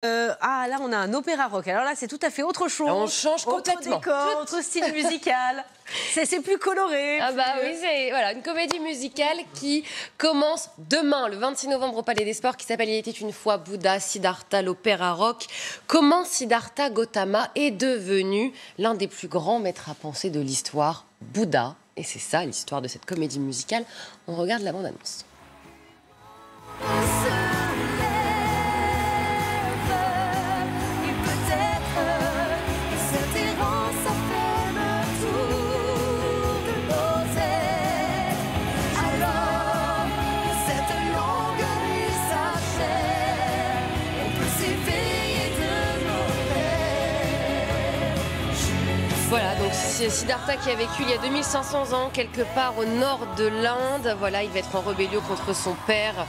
Ah, là, on a un opéra rock. Alors là, c'est tout à fait autre chose. On change complètement. Autre décor, autre style musical. C'est plus coloré. Ah bah oui, c'est voilà, une comédie musicale qui commence demain, le 26 novembre au Palais des Sports, qui s'appelle Il était une fois Bouddha, Siddhartha, l'opéra rock. Comment Siddhartha Gautama est devenu l'un des plus grands maîtres à penser de l'histoire, Bouddha. Et c'est ça l'histoire de cette comédie musicale. On regarde la bande-annonce. Voilà, donc c'est Siddhartha qui a vécu il y a 2500 ans, quelque part au nord de l'Inde. Voilà, il va être en rébellion contre son père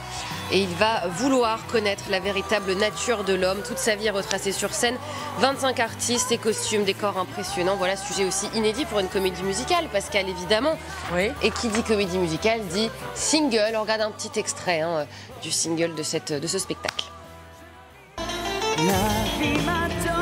et il va vouloir connaître la véritable nature de l'homme. Toute sa vie est retracée sur scène. 25 artistes et costumes, décors impressionnants. Voilà, sujet aussi inédit pour une comédie musicale, Pascal, évidemment. Oui. Et qui dit comédie musicale dit single. On regarde un petit extrait du single de ce spectacle. La vie m'attend.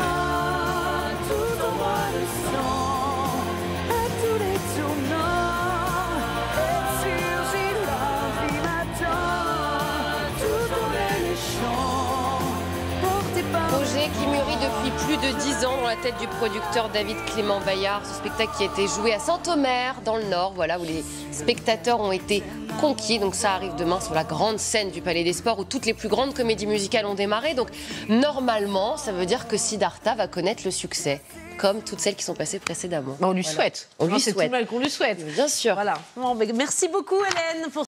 Projet qui mûrit depuis plus de 10 ans dans la tête du producteur David Clément Bayard. Ce spectacle qui a été joué à Saint-Omer, dans le Nord, voilà, où les spectateurs ont été conquis. Donc ça arrive demain sur la grande scène du Palais des Sports où toutes les plus grandes comédies musicales ont démarré. Donc normalement, ça veut dire que Siddhartha va connaître le succès, comme toutes celles qui sont passées précédemment. On lui souhaite. On lui souhaite. C'est tout mal qu'on lui souhaite. Bien sûr. Voilà. Bon, merci beaucoup, Hélène.